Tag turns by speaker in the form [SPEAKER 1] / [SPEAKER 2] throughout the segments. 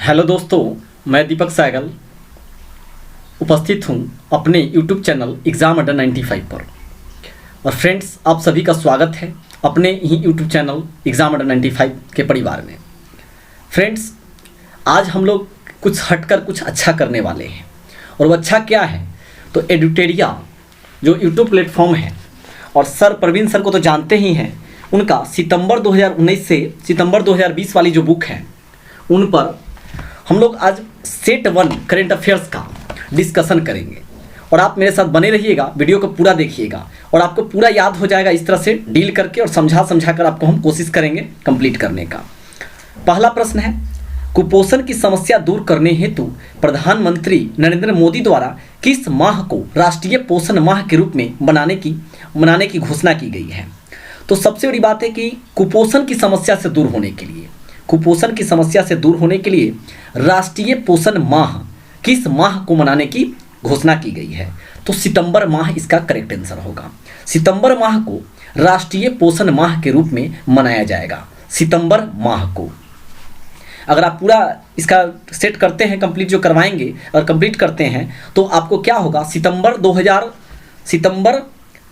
[SPEAKER 1] Hello दोस्तों, मैं दीपक सहगल उपस्थित हूं अपने यूट्यूब चैनल एग्ज़ाम अड्डा 95 पर। और फ्रेंड्स, आप सभी का स्वागत है अपने ही यूट्यूब चैनल एग्ज़ाम अड्डा 95 के परिवार में। फ्रेंड्स, आज हम लोग कुछ हटकर कुछ अच्छा करने वाले हैं। और वो अच्छा क्या है तो एडुटेरिया जो यूट्यूब प्लेटफॉर्म है, और सर प्रवीण सर को तो जानते ही हैं, उनका सितंबर 2019 से सितंबर 2020 वाली जो बुक है उन पर हम लोग आज सेट 1 करेंट अफेयर्स का डिस्कशन करेंगे। और आप मेरे साथ बने रहिएगा, वीडियो को पूरा देखिएगा और आपको पूरा याद हो जाएगा। इस तरह से डील करके और समझा कर आपको हम कोशिश करेंगे कंप्लीट करने का। पहला प्रश्न है, कुपोषण की समस्या दूर करने हेतु प्रधानमंत्री नरेंद्र मोदी द्वारा किस माह को राष्ट्रीय पोषण माह के रूप में मनाने की घोषणा की गई है। तो सबसे बड़ी बात है कि कुपोषण की समस्या से दूर होने के लिए राष्ट्रीय पोषण माह किस माह को मनाने की घोषणा की गई है। तो सितंबर माह इसका करेक्ट आंसर होगा। सितंबर माह को राष्ट्रीय पोषण माह के रूप में मनाया जाएगा। सितंबर माह को अगर आप पूरा इसका सेट करते हैं, कंप्लीट जो करवाएंगे और कंप्लीट करते हैं, तो आपको क्या होगा, सितंबर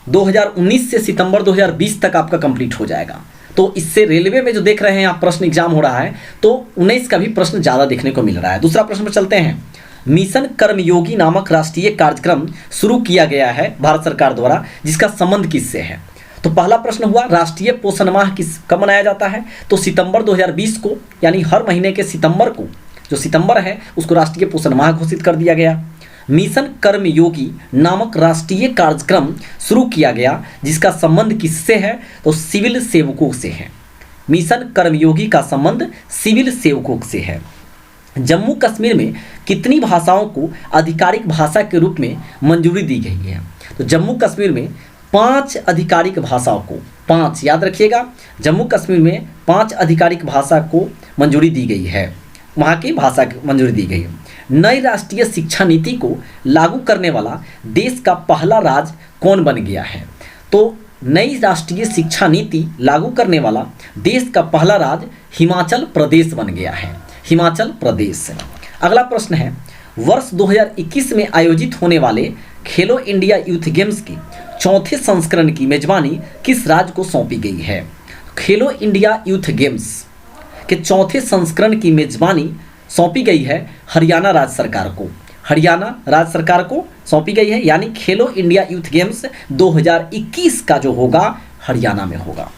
[SPEAKER 1] 2019 से सितंबर 2020 तक आपका कंप्लीट हो जाएगा। तो इससे रेलवे में जो देख रहे हैं आप प्रश्न एग्जाम हो रहा है, तो 19 का भी प्रश्न ज़्यादा देखने को मिल रहा है। दूसरा प्रश्न पर चलते हैं। मिशन कर्मयोगी नामक राष्ट्रीय कार्यक्रम शुरू किया गया है भारत सरकार द्वारा, जिसका संबंध किससे है। तो पहला प्रश्न हुआ, राष्ट्रीय पोषण माह कब मनाया जाता है। तो सितंबर 2020 को, यानी हर महीने के सितंबर को, जो सितंबर है उसको राष्ट्रीय पोषण माह घोषित कर दिया गया। मिशन कर्मयोगी नामक राष्ट्रीय कार्यक्रम शुरू किया गया, जिसका संबंध किससे है। तो सिविल सेवकों से है। मिशन कर्मयोगी का संबंध सिविल सेवकों से है। जम्मू कश्मीर में कितनी भाषाओं को आधिकारिक भाषा के रूप में मंजूरी दी गई है। तो जम्मू कश्मीर में 5 आधिकारिक भाषाओं को, 5 याद रखिएगा, जम्मू कश्मीर में 5 आधिकारिक भाषा को मंजूरी दी गई है, वहाँ की भाषा की मंजूरी दी गई है। नई राष्ट्रीय शिक्षा नीति को लागू करने वाला देश का पहला राज्य कौन बन गया है। तो नई राष्ट्रीय शिक्षा नीति लागू करने वाला देश का पहला राज्य हिमाचल प्रदेश बन गया है। हिमाचल प्रदेश। अगला प्रश्न है, वर्ष 2021 में आयोजित होने वाले खेलो इंडिया यूथ गेम्स की 4थे संस्करण की मेजबानी किस राज्य को सौंपी गई है। खेलो इंडिया यूथ गेम्स के 4थे संस्करण की मेजबानी सौंपी गई है हरियाणा राज्य सरकार को। हरियाणा राज्य सरकार को सौंपी गई है, यानी खेलो इंडिया यूथ गेम्स 2021 का जो होगा हरियाणा में होगा।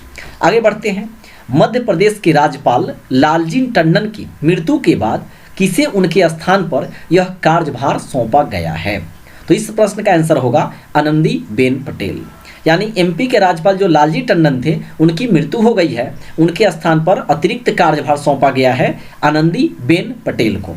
[SPEAKER 1] आगे बढ़ते हैं। मध्य प्रदेश के राज्यपाल लालजी टंडन की मृत्यु के बाद किसे उनके स्थान पर यह कार्यभार सौंपा गया है। तो इस प्रश्न का आंसर होगा आनंदीबेन पटेल। यानी एमपी के राज्यपाल जो लालजी टंडन थे, उनकी मृत्यु हो गई है, उनके स्थान पर अतिरिक्त कार्यभार सौंपा गया है आनंदीबेन पटेल को।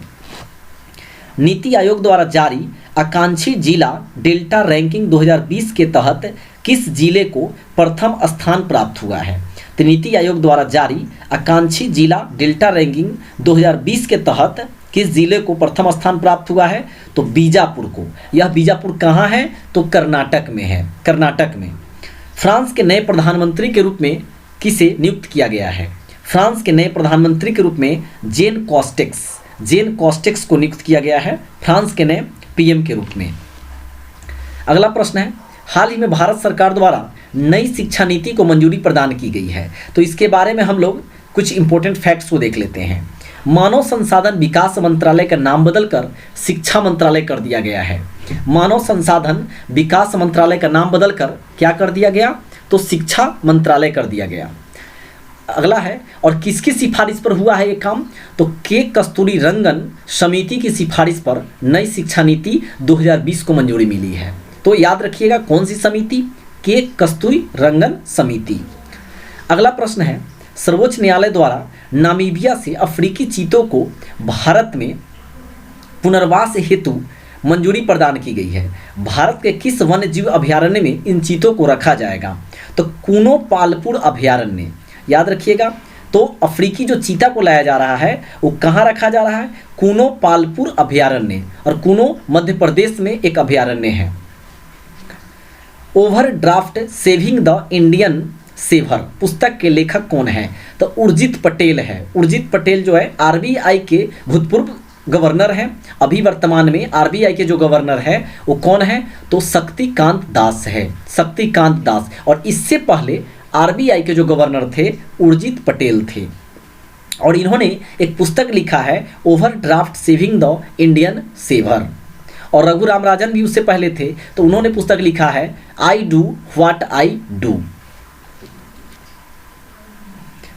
[SPEAKER 1] नीति आयोग द्वारा जारी आकांक्षी जिला डेल्टा रैंकिंग 2020 के तहत किस जिले को प्रथम स्थान प्राप्त हुआ है। तो नीति आयोग द्वारा जारी आकांक्षी जिला डेल्टा रैंकिंग 2020 के तहत किस जिले को प्रथम स्थान प्राप्त हुआ है। तो बीजापुर को। यह बीजापुर कहाँ है, तो कर्नाटक में है। कर्नाटक में। फ्रांस के नए प्रधानमंत्री के रूप में किसे नियुक्त किया गया है। फ्रांस के नए प्रधानमंत्री के रूप में जेन कॉस्टेक्स को नियुक्त किया गया है फ्रांस के नए पीएम के रूप में। अगला प्रश्न है, हाल ही में भारत सरकार द्वारा नई शिक्षा नीति को मंजूरी प्रदान की गई है। तो इसके बारे में हम लोग कुछ इंपॉर्टेंट फैक्ट्स को देख लेते हैं। मानव संसाधन विकास मंत्रालय का नाम बदलकर शिक्षा मंत्रालय कर दिया गया है। मानव संसाधन विकास मंत्रालय का नाम बदलकर क्या कर दिया गया, तो शिक्षा मंत्रालय कर दिया गया। अगला है, और किसकी सिफारिश पर हुआ है ये काम, तो के कस्तूरी रंगन समिति की सिफारिश पर नई शिक्षा नीति 2020 को मंजूरी मिली है। तो याद रखिएगा कौन सी समिति, के कस्तूरी रंगन समिति। अगला प्रश्न है, सर्वोच्च न्यायालय द्वारा नामीबिया से अफ्रीकी चीतों को भारत में पुनर्वास हेतु मंजूरी प्रदान की गई है। भारत के किस वन्य जीव अभयारण्य में इन चीतों को रखा जाएगा। तो कूनो पालपुर अभयारण्य, याद रखिएगा। तो अफ्रीकी जो चीता को लाया जा रहा है वो कहाँ रखा जा रहा है, कूनो पालपुर अभयारण्य। और कूनो मध्य प्रदेश में एक अभयारण्य है। Overdraft saving the Indian saver पुस्तक के लेखक कौन है? तो उर्जित पटेल है। उर्जित पटेल जो है आरबीआई के भूतपूर्व गवर्नर हैं। अभी वर्तमान में आरबीआई के जो गवर्नर है वो कौन है? तो शक्तिकांत दास है, शक्तिकांत दास। और इससे पहले आरबीआई के जो गवर्नर थे उर्जित पटेल थे। और इन्होंने एक पुस्तक लिखा है overdraft saving the Indian saver. और रघुराम राजन भी उससे पहले थे, तो उन्होंने पुस्तक लिखा है I do what I do.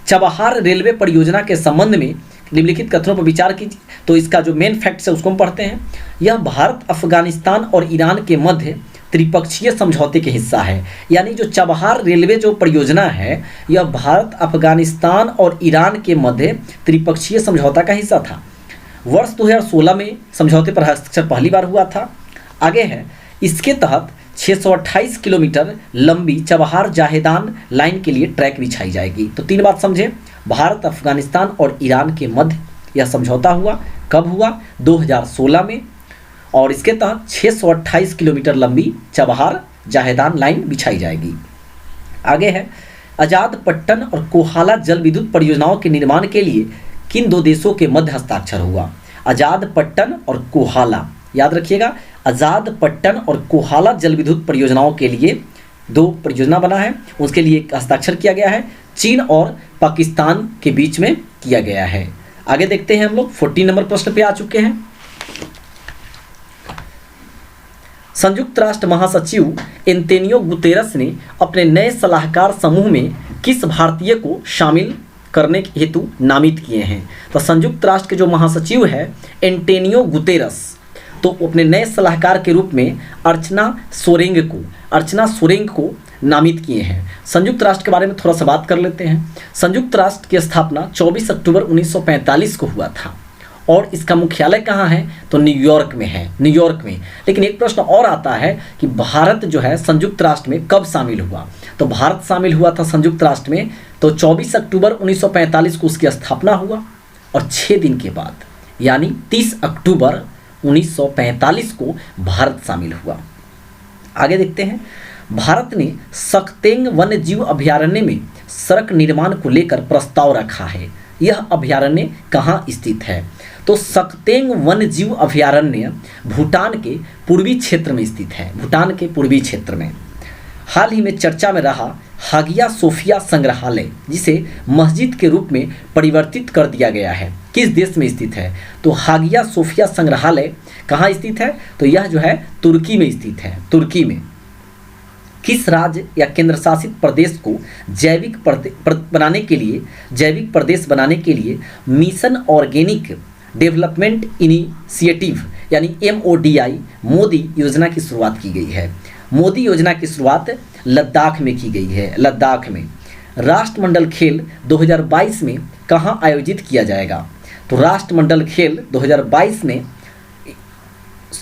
[SPEAKER 1] Chabahar railway परियोजना के संबंध में निम्नलिखित कथनों पर विचार कीजिए। तो इसका जो मेन फैक्ट्स है उसको हम पढ़ते हैं। यह भारत, अफगानिस्तान और ईरान के मध्य त्रिपक्षीय समझौते के हिस्सा है। यानी जो चबहार रेलवे जो परियोजना है यह भारत, अफगानिस्तान और ईरान के मध्य त्रिपक्षीय समझौता का हिस्सा था। वर्ष 2016 में समझौते पर हस्ताक्षर पहली बार हुआ था। आगे है, इसके तहत 628 किलोमीटर लंबी चबहार जाहेदान लाइन के लिए ट्रैक बिछाई जाएगी। तो तीन बात समझे, भारत, अफगानिस्तान और ईरान के मध्य यह समझौता हुआ। कब हुआ? 2016 में। और इसके तहत 628 किलोमीटर लंबी चबहार जाहेदान लाइन बिछाई जाएगी। आगे है, आजाद पट्टन और कोहाला जल विद्युत परियोजनाओं के निर्माण के लिए किन दो देशों के मध्य हस्ताक्षर हुआ? आजाद पट्टन और कोहाला, याद रखिएगा, आजाद पट्टन और कोहाला जल विद्युत परियोजनाओं के लिए दो परियोजना बना है, उसके लिए हस्ताक्षर किया गया है। चीन और पाकिस्तान के बीच में किया गया है। आगे देखते हैं हम लोग 14 नंबर प्रश्न पे आ चुके हैं। संयुक्त राष्ट्र महासचिव एंटोनियो गुतेरस ने अपने नए सलाहकार समूह में किस भारतीय को शामिल करने हेतु नामित किए हैं? तो संयुक्त राष्ट्र के जो महासचिव है एंटोनियो गुतेरस, तो अपने नए सलाहकार के रूप में अर्चना सोरेंग को नामित किए हैं। संयुक्त राष्ट्र के बारे में थोड़ा सा बात कर लेते हैं। संयुक्त राष्ट्र की स्थापना 24 अक्टूबर 1945 को हुआ था और इसका मुख्यालय कहाँ है? तो न्यूयॉर्क में है, न्यूयॉर्क में। लेकिन एक प्रश्न और आता है कि भारत जो है संयुक्त राष्ट्र में कब शामिल हुआ? तो भारत शामिल हुआ था संयुक्त राष्ट्र में तो 24 अक्टूबर 1945 को उसकी स्थापना हुआ और 6 दिन के बाद यानी 30 अक्टूबर 1945 को भारत शामिल हुआ। आगे देखते हैं, भारत ने सक्तेंग वन्य जीव अभयारण्य में सड़क निर्माण को लेकर प्रस्ताव रखा है। यह अभयारण्य कहाँ स्थित है? तो सक्तेंग वन्य जीव अभयारण्य भूटान के पूर्वी क्षेत्र में स्थित है, भूटान के पूर्वी क्षेत्र में। हाल ही में चर्चा में रहा हागिया सोफिया संग्रहालय, जिसे मस्जिद के रूप में परिवर्तित कर दिया गया है, किस देश में स्थित है? तो हागिया सोफिया संग्रहालय कहाँ स्थित है? तो यह जो है तुर्की में स्थित है, तुर्की में। किस राज्य या केंद्र शासित प्रदेश को जैविक प्रदेश बनाने के लिए मिशन ऑर्गेनिक डेवलपमेंट इनिशिएटिव यानी MODI मोदी योजना की शुरुआत की गई है? मोदी योजना की शुरुआत लद्दाख में की गई है, लद्दाख में। राष्ट्रमंडल खेल 2022 में कहाँ आयोजित किया जाएगा? तो राष्ट्रमंडल खेल 2022 में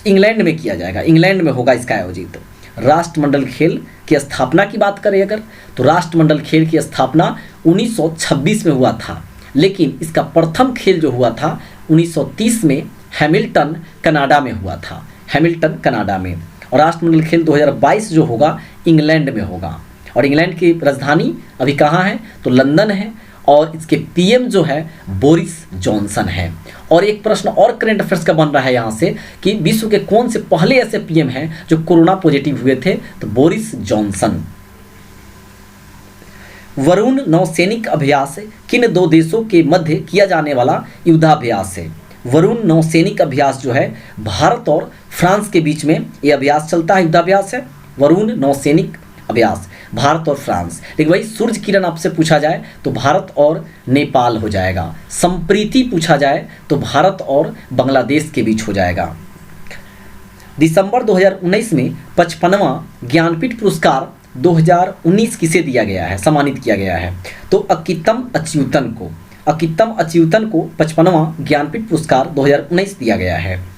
[SPEAKER 1] इंग्लैंड में किया जाएगा, इंग्लैंड में होगा इसका आयोजित। राष्ट्रमंडल खेल की स्थापना की बात करें अगर, तो राष्ट्रमंडल खेल की स्थापना 1926 में हुआ था, लेकिन इसका प्रथम खेल जो हुआ था 1930 में हैमिल्टन कनाडा में हुआ था, हैमिल्टन कनाडा में। और राष्ट्रमंडल खेल 2022 जो होगा इंग्लैंड में होगा। और इंग्लैंड की राजधानी अभी कहाँ है? तो लंदन है। और इसके PM जो है बोरिस जॉनसन है। और एक प्रश्न और करंट अफेयर्स का बन रहा है यहाँ से कि विश्व के कौन से पहले ऐसे PM हैं जो कोरोना पॉजिटिव हुए थे? तो बोरिस जॉनसन। वरुण नौसैनिक अभ्यास किन दो देशों के मध्य किया जाने वाला युद्धाभ्यास है? वरुण नौसैनिक अभ्यास जो है भारत और फ्रांस के बीच में ये अभ्यास चलता है, युद्धाभ्यास है वरुण नौसैनिक अभ्यास, भारत और फ्रांस। लेकिन भाई सूर्य किरण आपसे पूछा जाए तो भारत और नेपाल हो जाएगा। संप्रीति पूछा जाए तो भारत और बांग्लादेश के बीच हो जाएगा। दिसंबर 2019 में 55वां ज्ञानपीठ पुरस्कार 2019 किसे दिया गया है, सम्मानित किया गया है? तो अकितम अच्युतन को, अकितम अच्युतन को 55वां ज्ञानपीठ पुरस्कार 2019 दिया गया है।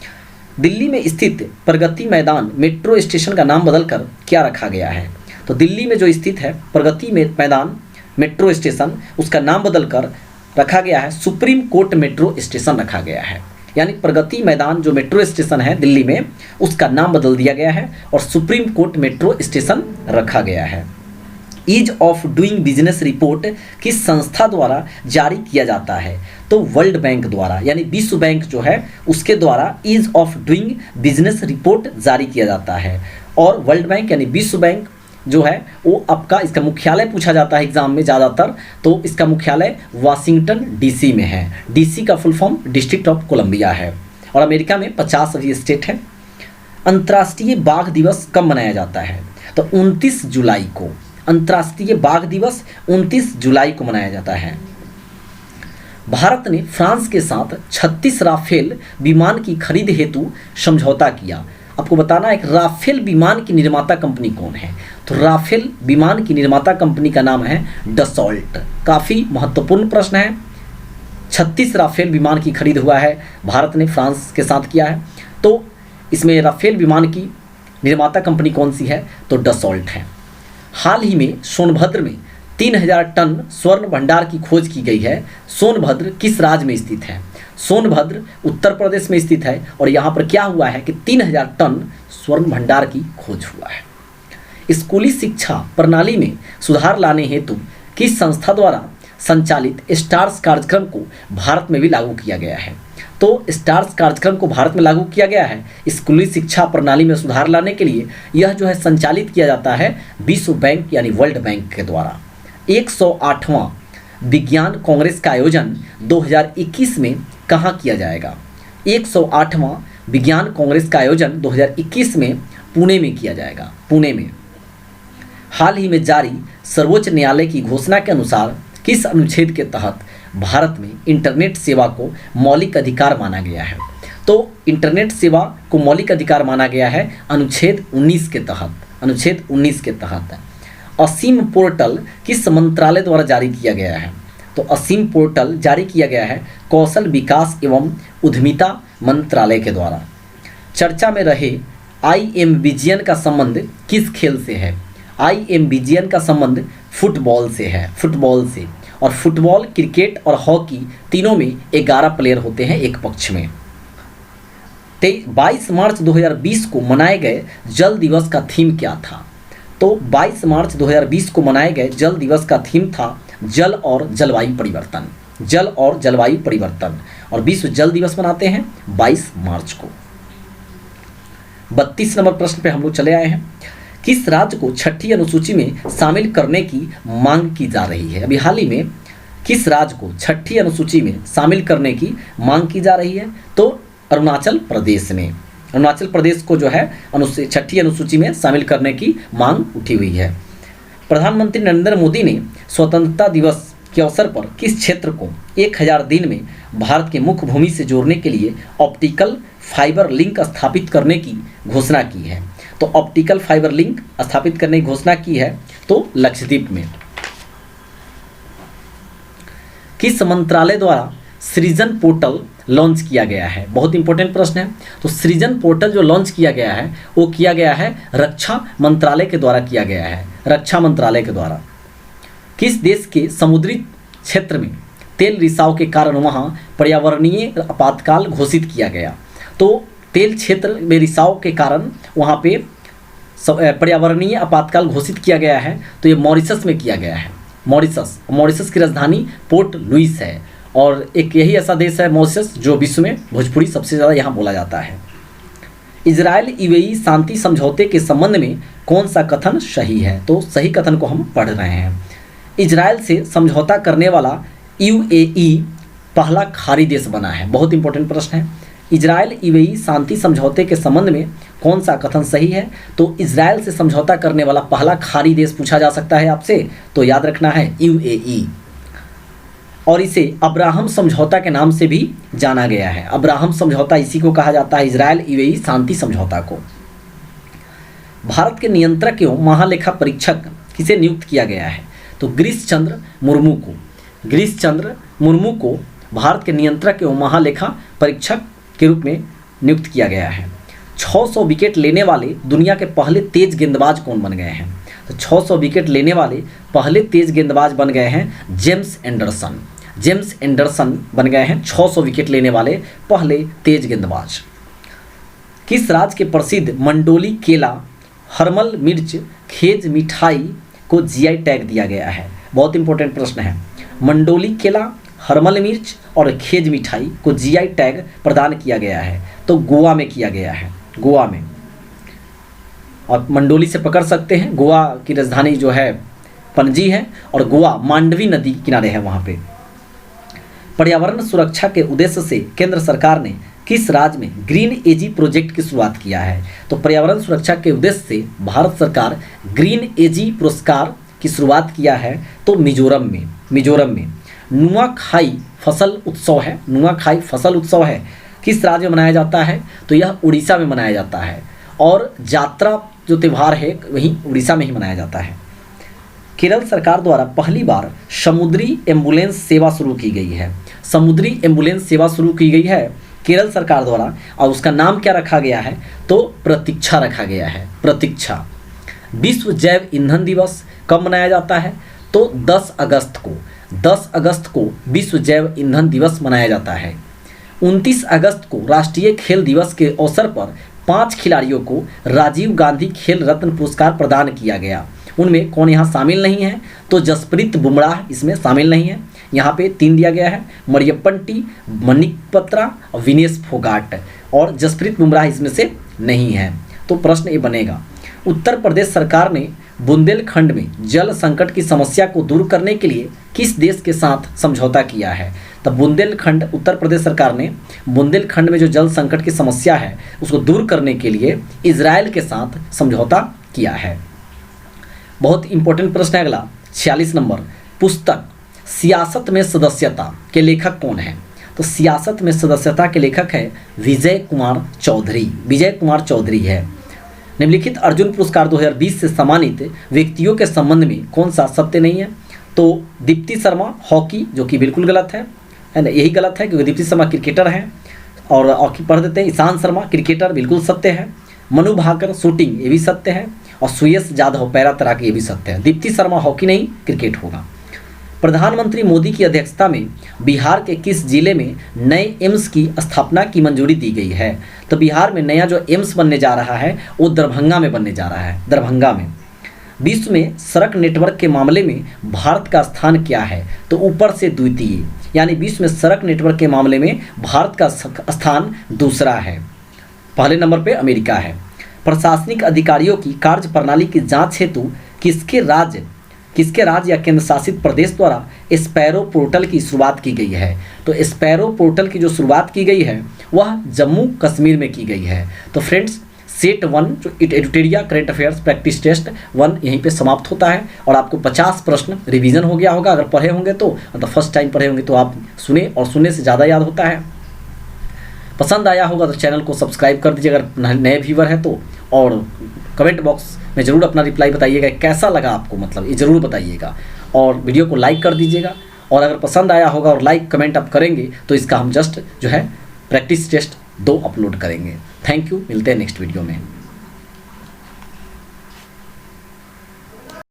[SPEAKER 1] दिल्ली में स्थित प्रगति मैदान मेट्रो स्टेशन का नाम बदलकर क्या रखा गया है? तो दिल्ली में जो स्थित है प्रगति मैदान मेट्रो स्टेशन, उसका नाम बदलकर रखा गया है सुप्रीम कोर्ट मेट्रो स्टेशन रखा गया है। यानी प्रगति मैदान जो मेट्रो स्टेशन है दिल्ली में, उसका नाम बदल दिया गया है और सुप्रीम कोर्ट मेट्रो स्टेशन रखा गया है। Ease of doing business report किस संस्था द्वारा जारी किया जाता है? तो वर्ल्ड बैंक द्वारा, यानी विश्व बैंक जो है उसके द्वारा ease of doing business report जारी किया जाता है। और वर्ल्ड बैंक यानी विश्व बैंक जो है वो आपका, इसका मुख्यालय पूछा जाता है एग्जाम में ज़्यादातर, तो इसका मुख्यालय वाशिंगटन डीसी में है। डीसी का full form District of Columbia है। और अमेरिका में 50 अभी स्टेट है। अंतर्राष्ट्रीय बाघ दिवस कब मनाया जाता है? तो 29 जुलाई को। अंतर्राष्ट्रीय बाघ दिवस 29 जुलाई को मनाया जाता है। भारत ने फ्रांस के साथ 36 राफेल विमान की खरीद हेतु समझौता किया। आपको बताना है, एक राफेल विमान की निर्माता कंपनी कौन है? तो राफेल विमान की निर्माता कंपनी का नाम है डसॉल्ट। काफ़ी महत्वपूर्ण प्रश्न है। 36 राफेल विमान की खरीद हुआ है, भारत ने फ्रांस के साथ किया है। तो इसमें राफेल विमान की निर्माता कंपनी कौन सी है? तो डसॉल्ट है। हाल ही में सोनभद्र में 3000 टन स्वर्ण भंडार की खोज की गई है। सोनभद्र किस राज्य में स्थित है? सोनभद्र उत्तर प्रदेश में स्थित है। और यहाँ पर क्या हुआ है कि 3000 टन स्वर्ण भंडार की खोज हुआ है। स्कूली शिक्षा प्रणाली में सुधार लाने हेतु किस संस्था द्वारा संचालित स्टार्स कार्यक्रम को भारत में भी लागू किया गया है? तो स्टार्स कार्यक्रम को भारत में लागू किया गया है स्कूली शिक्षा प्रणाली में सुधार लाने के लिए। यह जो है संचालित किया जाता है विश्व बैंक यानी वर्ल्ड बैंक के द्वारा। 108वां विज्ञान कांग्रेस का आयोजन 2021 में कहाँ किया जाएगा? 108वां विज्ञान कांग्रेस का आयोजन 2021 में पुणे में किया जाएगा। पुणे में। हाल ही में जारी सर्वोच्च न्यायालय की घोषणा के अनुसार किस अनुच्छेद के तहत भारत में इंटरनेट सेवा को मौलिक अधिकार माना गया है? तो इंटरनेट सेवा को मौलिक अधिकार माना गया है अनुच्छेद 19 के तहत। अनुच्छेद 19 के तहत। असीम पोर्टल किस मंत्रालय द्वारा जारी किया गया है? तो असीम पोर्टल जारी किया गया है कौशल विकास एवं उद्यमिता मंत्रालय के द्वारा। चर्चा में रहे IM विजयन का संबंध किस खेल से है? IM विजयन का संबंध फुटबॉल से है। फुटबॉल से। और फुटबॉल, क्रिकेट और हॉकी तीनों में 11 प्लेयर होते हैं एक पक्ष में। 22 मार्च 2020 को मनाए गए जल दिवस का थीम क्या था? तो 22 मार्च 2020 को मनाए गए जल दिवस का थीम था जल और जलवायु परिवर्तन। जल और जलवायु परिवर्तन। और विश्व जल दिवस मनाते हैं 22 मार्च को। 32 नंबर प्रश्न पे हम लोग चले आए हैं। किस राज्य को छठी अनुसूची में शामिल करने की मांग की जा रही है? अभी हाल ही में किस राज्य को छठी अनुसूची में शामिल करने की मांग की जा रही है? तो अरुणाचल प्रदेश में। अरुणाचल प्रदेश को जो है छठी अनुसूची में शामिल करने की मांग उठी हुई है। प्रधानमंत्री नरेंद्र मोदी ने स्वतंत्रता दिवस के अवसर पर किस क्षेत्र को 1000 दिन में भारत के मुख्य भूमि से जोड़ने के लिए ऑप्टिकल फाइबर लिंक स्थापित करने की घोषणा की है? तो ऑप्टिकल फाइबर लिंक स्थापित करने की घोषणा की है तो लक्षद्वीप में। किस मंत्रालय द्वारा सृजन पोर्टल लॉन्च किया गया है? बहुत इंपॉर्टेंट प्रश्न है। तो सृजन पोर्टल जो लॉन्च किया गया है वो किया गया है रक्षा मंत्रालय के द्वारा किया गया है। रक्षा मंत्रालय के द्वारा। किस देश के समुद्री क्षेत्र में तेल रिसाव के कारण वहां पर्यावरणीय आपातकाल घोषित किया गया? तो तेल क्षेत्र में रिसाव के कारण वहाँ पे पर्यावरणीय आपातकाल घोषित किया गया है। तो ये मॉरिशस में किया गया है। मॉरिशस की राजधानी पोर्ट लुइस है। और एक यही ऐसा देश है मॉरिशस जो विश्व में भोजपुरी सबसे ज़्यादा यहाँ बोला जाता है। इजराइल UAE शांति समझौते के संबंध में कौन सा कथन सही है? तो सही कथन को हम पढ़ रहे हैं। इजराइल से समझौता करने वाला UAE पहला खाड़ी देश बना है। बहुत इंपॉर्टेंट प्रश्न है। इजराइल UAE शांति समझौते के संबंध में कौन सा कथन सही है? तो इजराइल से समझौता करने वाला पहला खाड़ी देश पूछा जा सकता है आपसे, तो याद रखना है UAE। और इसे अब्राहम समझौता के नाम से भी जाना गया है। अब्राहम समझौता इसी को कहा जाता है, इजराइल UAE शांति समझौता को। भारत के नियंत्रक एवं महालेखा परीक्षक किसे नियुक्त किया गया है? तो गिरीश चंद्र मुर्मू को। गिरीश चंद्र मुर्मू को भारत के नियंत्रक एवं महालेखा परीक्षक के रूप में नियुक्त किया गया है। 600 विकेट लेने वाले दुनिया के पहले तेज गेंदबाज कौन बन गए हैं? तो 600 विकेट लेने वाले पहले तेज गेंदबाज बन गए हैं जेम्स एंडरसन। जेम्स एंडरसन बन गए हैं 600 विकेट लेने वाले पहले तेज गेंदबाज। किस राज्य के प्रसिद्ध मंडोली केला, हरमल मिर्च, खेज मिठाई को जीआई टैग दिया गया है? बहुत इंपॉर्टेंट प्रश्न है। मंडोली केला, हरमल मिर्च और खेज मिठाई को जीआई टैग प्रदान किया गया है, तो गोवा में किया गया है, गोवा में। और मंडोली से पकड़ सकते हैं, गोवा की राजधानी जो है पणजी है और गोवा मांडवी नदी किनारे है वहाँ पे। पर्यावरण सुरक्षा के उद्देश्य से केंद्र सरकार ने किस राज्य में ग्रीन एजी प्रोजेक्ट की शुरुआत किया है? तो पर्यावरण सुरक्षा के उद्देश्य से भारत सरकार ग्रीन एजी पुरस्कार की शुरुआत किया है, तो मिजोरम में। नुआखाई फसल उत्सव है, नुआखाई फसल उत्सव है, किस राज्य में मनाया जाता है? तो यह उड़ीसा में मनाया जाता है। और जात्रा जो त्यौहार है वहीं उड़ीसा में ही मनाया जाता है। केरल सरकार द्वारा पहली बार समुद्री एम्बुलेंस सेवा शुरू की गई है, समुद्री एम्बुलेंस सेवा शुरू की गई है केरल सरकार द्वारा, और उसका नाम क्या रखा गया है? तो प्रतीक्षा रखा गया है, प्रतीक्षा। विश्व जैव ईंधन दिवस कब मनाया जाता है? तो 10 अगस्त को विश्व जैव ईंधन दिवस मनाया जाता है। 29 अगस्त को राष्ट्रीय खेल दिवस के अवसर पर 5 खिलाड़ियों को राजीव गांधी खेल रत्न पुरस्कार प्रदान किया गया। उनमें कौन यहाँ शामिल नहीं है? तो जसप्रीत बुमराह इसमें शामिल नहीं है। यहाँ पे 3 दिया गया है, मरियप्पन टी, मणिक बत्रा और विनेश फोगाट, और जसप्रीत बुमराह इसमें से नहीं है। तो प्रश्न ये बनेगा, उत्तर प्रदेश सरकार ने बुंदेलखंड में जल संकट की समस्या को दूर करने के लिए किस देश के साथ समझौता किया है? तो बुंदेलखंड, उत्तर प्रदेश सरकार ने बुंदेलखंड में जो जल संकट की समस्या है उसको दूर करने के लिए इजराइल के साथ समझौता किया है। बहुत इंपॉर्टेंट प्रश्न है अगला, 46 नंबर। पुस्तक सियासत में सदस्यता के लेखक कौन है? तो सियासत में सदस्यता के लेखक है विजय कुमार चौधरी है। निम्नलिखित अर्जुन पुरस्कार 2020 से सम्मानित व्यक्तियों के संबंध में कौन सा सत्य नहीं है? तो दीप्ति शर्मा हॉकी, जो कि बिल्कुल गलत है ना, यही गलत है क्योंकि दीप्ति शर्मा क्रिकेटर हैं। और हॉकी पढ़ देते हैं, ईशान शर्मा क्रिकेटर बिल्कुल सत्य है। मनु भाकर शूटिंग, ये भी सत्य है। और सुयश जाधव पैरा तैराकी, ये भी सत्य है। दीप्ति शर्मा हॉकी नहीं, क्रिकेट होगा। प्रधानमंत्री मोदी की अध्यक्षता में बिहार के किस जिले में नए एम्स की स्थापना की मंजूरी दी गई है? तो बिहार में नया जो एम्स बनने जा रहा है वो दरभंगा में बनने जा रहा है, दरभंगा में। विश्व में सड़क नेटवर्क के मामले में भारत का स्थान क्या है? तो ऊपर से द्वितीय, यानी विश्व में सड़क नेटवर्क के मामले में भारत का स्थान दूसरा है, पहले नंबर पे अमेरिका है। प्रशासनिक अधिकारियों की कार्य प्रणाली की जांच हेतु किसके राज्य या केंद्र शासित प्रदेश द्वारा स्पैरो पोर्टल की शुरुआत की गई है? तो स्पैरो पोर्टल की जो शुरुआत की गई है वह जम्मू कश्मीर में की गई है। तो फ्रेंड्स, सेट 1 जो एडुटेरिया करेंट अफेयर्स प्रैक्टिस टेस्ट 1 यहीं पे समाप्त होता है और आपको 50 प्रश्न रिवीजन हो गया होगा। अगर पढ़े होंगे तो मतलब फर्स्ट टाइम पढ़े होंगे तो आप सुने, और सुनने से ज़्यादा याद होता है। पसंद आया होगा तो चैनल को सब्सक्राइब कर दीजिए अगर नए व्यूवर हैं तो, और कमेंट बॉक्स में ज़रूर अपना रिप्लाई बताइएगा कैसा लगा आपको, मतलब ये ज़रूर बताइएगा। और वीडियो को लाइक कर दीजिएगा, और अगर पसंद आया होगा और लाइक कमेंट आप करेंगे तो इसका हम जस्ट जो है प्रैक्टिस टेस्ट 2 अपलोड करेंगे। थैंक यू, मिलते हैं नेक्स्ट वीडियो में।